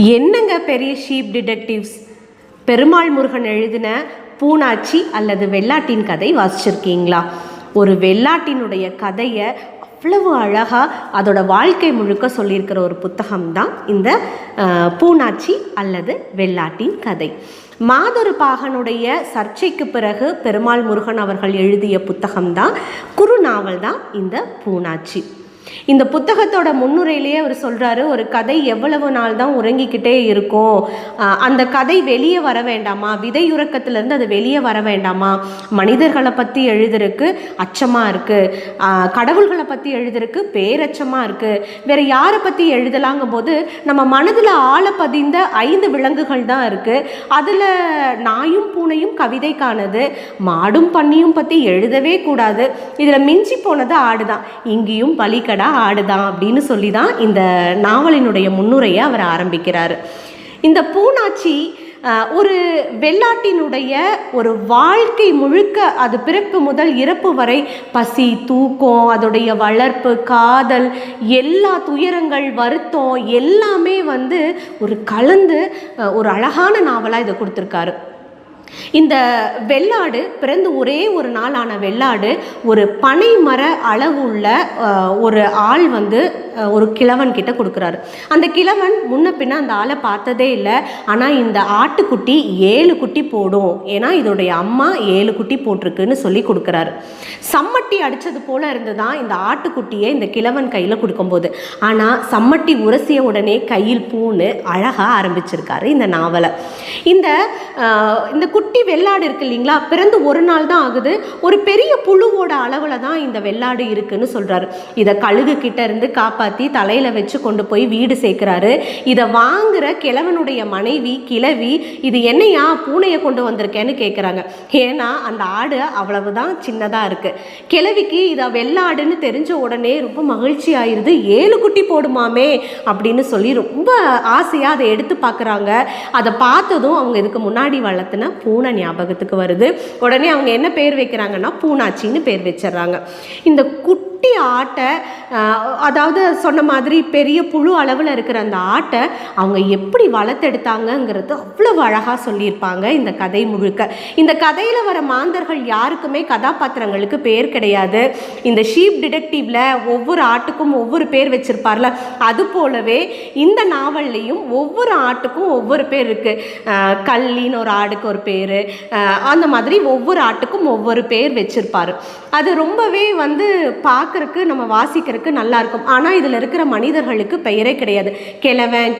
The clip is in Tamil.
என்னங்க பெரிய ஷீப் டிடெக்டிவ்ஸ், பெருமாள் முருகன் எழுதின பூனாச்சி அல்லது வெள்ளாட்டின் கதை வாசிச்சிருக்கீங்களா? ஒரு வெள்ளாட்டினுடைய கதையை அவ்வளவு அழகாக அதோட வாழ்க்கை முழுக்க சொல்லியிருக்கிற ஒரு புத்தகம் தான் இந்த பூனாச்சி அல்லது வெள்ளாட்டின் கதை. மாதொரு பாகனுடைய சர்ச்சைக்கு பிறகு பெருமாள் முருகன் அவர்கள் எழுதிய புத்தகம்தான், குறுநாவல் தான் இந்த பூனாச்சி. இந்த புத்தகத்தோட முன்னுரையிலேயே அவர் சொல்கிறாரு, ஒரு கதை எவ்வளவு நாள் தான் உறங்கிக்கிட்டே இருக்கும், அந்த கதை வெளியே வர வேண்டாமா, விதையுறக்கத்திலேருந்து அது வெளியே வர வேண்டாமா, மனிதர்களை பற்றி எழுதுறதுக்கு அச்சமாக இருக்குது, கடவுள்களை பற்றி எழுதுறதுக்கு பேரச்சமாக இருக்குது, வேறு யாரை பற்றி எழுதலாங்கும் போது நம்ம மனதில் ஆழ பதிந்த 5 விலங்குகள் தான் இருக்குது. அதில் நாயும் பூனையும் கவிதைக்கானது, மாடும் பன்னியும் பற்றி எழுதவே கூடாது, இதில் மிஞ்சி போனது ஆடு தான், இங்கேயும் பலிக்கடை ஆடுதான் அப்படின்னு சொல்லி தான் இந்த நாவலினுடைய முன்னுரையை அவர் ஆரம்பிக்கிறார். இந்த பூனாச்சி ஒரு வெள்ளாட்டினுடைய ஒரு வாழ்க்கை முழுக்க, அது பிறப்பு முதல் இறப்பு வரை பசி, தூக்கம், அதோடைய வளர்ப்பு, காதல், எல்லா துயரங்கள், வருத்தம் எல்லாமே ஒரு கலந்து ஒரு அழகான நாவலாக இதை கொடுத்துருக்காரு. இந்த வெள்ளாடு பிறந்து ஒரே ஒரு நாளான வெள்ளாடு ஒரு பனை மர அளவுள்ள ஒரு ஆள் ஒரு கிழவன் கிட்ட கொடுக்குறாரு. அந்த கிழவன் முன்ன பின்ன அந்த ஆளை பார்த்ததே இல்லை. ஆனால் இந்த ஆட்டுக்குட்டி 7 குட்டி போடும், ஏன்னா இதோடைய அம்மா 7 குட்டி போட்டிருக்குன்னு சொல்லி கொடுக்குறாரு. சம்மட்டி அடித்தது போல இருந்துதான் இந்த ஆட்டுக்குட்டியை இந்த கிழவன் கையில் கொடுக்கும்போது. ஆனால் சம்மட்டி உரசிய உடனே கையில் பூன்னு அழகாக ஆரம்பிச்சிருக்காரு இந்த நாவலை. இந்த குட்டி வெள்ளாடு இருக்கு இல்லைங்களா, பிறந்து ஒரு நாள் தான் ஆகுது, ஒரு பெரிய புழுவோட அளவில் தான் இந்த வெள்ளாடு இருக்குன்னு சொல்கிறாரு. இதை கழுகு கிட்ட இருந்து காப்பாற்றி தலையில் வச்சு கொண்டு போய் வீடு சேர்க்குறாரு. இதை வாங்குற கிழவனுடைய மனைவி கிழவி, இது என்னையா பூனையை கொண்டு வந்திருக்கேன்னு கேட்குறாங்க. ஏன்னா அந்த ஆடு அவ்வளவுதான் சின்னதாக இருக்குது. கிழவிக்கு இதை வெள்ளாடுன்னு தெரிஞ்ச உடனே ரொம்ப மகிழ்ச்சி ஆயிடுது. 7 குட்டி போடுமாமே அப்படின்னு சொல்லி ரொம்ப ஆசையாக அதை எடுத்து பார்க்குறாங்க. அதை பார்த்ததும் அவங்க இதுக்கு முன்னாடி வளர்த்துன பூனை ஞாபகத்துக்கு வருது. உடனே அவங்க என்ன பேர் வைக்கிறாங்கன்னா பூனாச்சின்னு பேர் வச்சிடறாங்க. இந்த குட்டி ஆட்டை, அதாவது சொன்ன மாதிரி பெரிய புழு அளவில் இருக்கிற அந்த ஆட்டை அவங்க எப்படி வளர்த்தெடுத்தாங்கங்கிறது அவ்வளவு அழகாக சொல்லியிருப்பாங்க இந்த கதை முழுக்க. இந்த கதையில் வர மாந்தர்கள் யாருக்குமே கதாபாத்திரங்களுக்கு பேர் கிடையாது. இந்த ஷீப் டிடெக்டிவ்ல ஒவ்வொரு ஆட்டுக்கும் ஒவ்வொரு பேர் வச்சிருப்பார்ல, அது போலவே இந்த நாவல்லையும் ஒவ்வொரு ஆட்டுக்கும் ஒவ்வொரு பேர் இருக்கு. கல்லின்னு ஒரு ஆடுக்கு ஒரு பேர், அந்த மாதிரி ஒவ்வொரு ஆட்டுக்கும் ஒவ்வொரு பேர் வச்சிருப்பாரு. அது ரொம்பவே பார்க்கறதுக்கு நம்ம வாசிக்கிறதுக்கு நல்லா இருக்கும். ஆனால் இதில் இருக்கிற மனிதர்களுக்கு பெயரே கிடையாது. கிழவன்,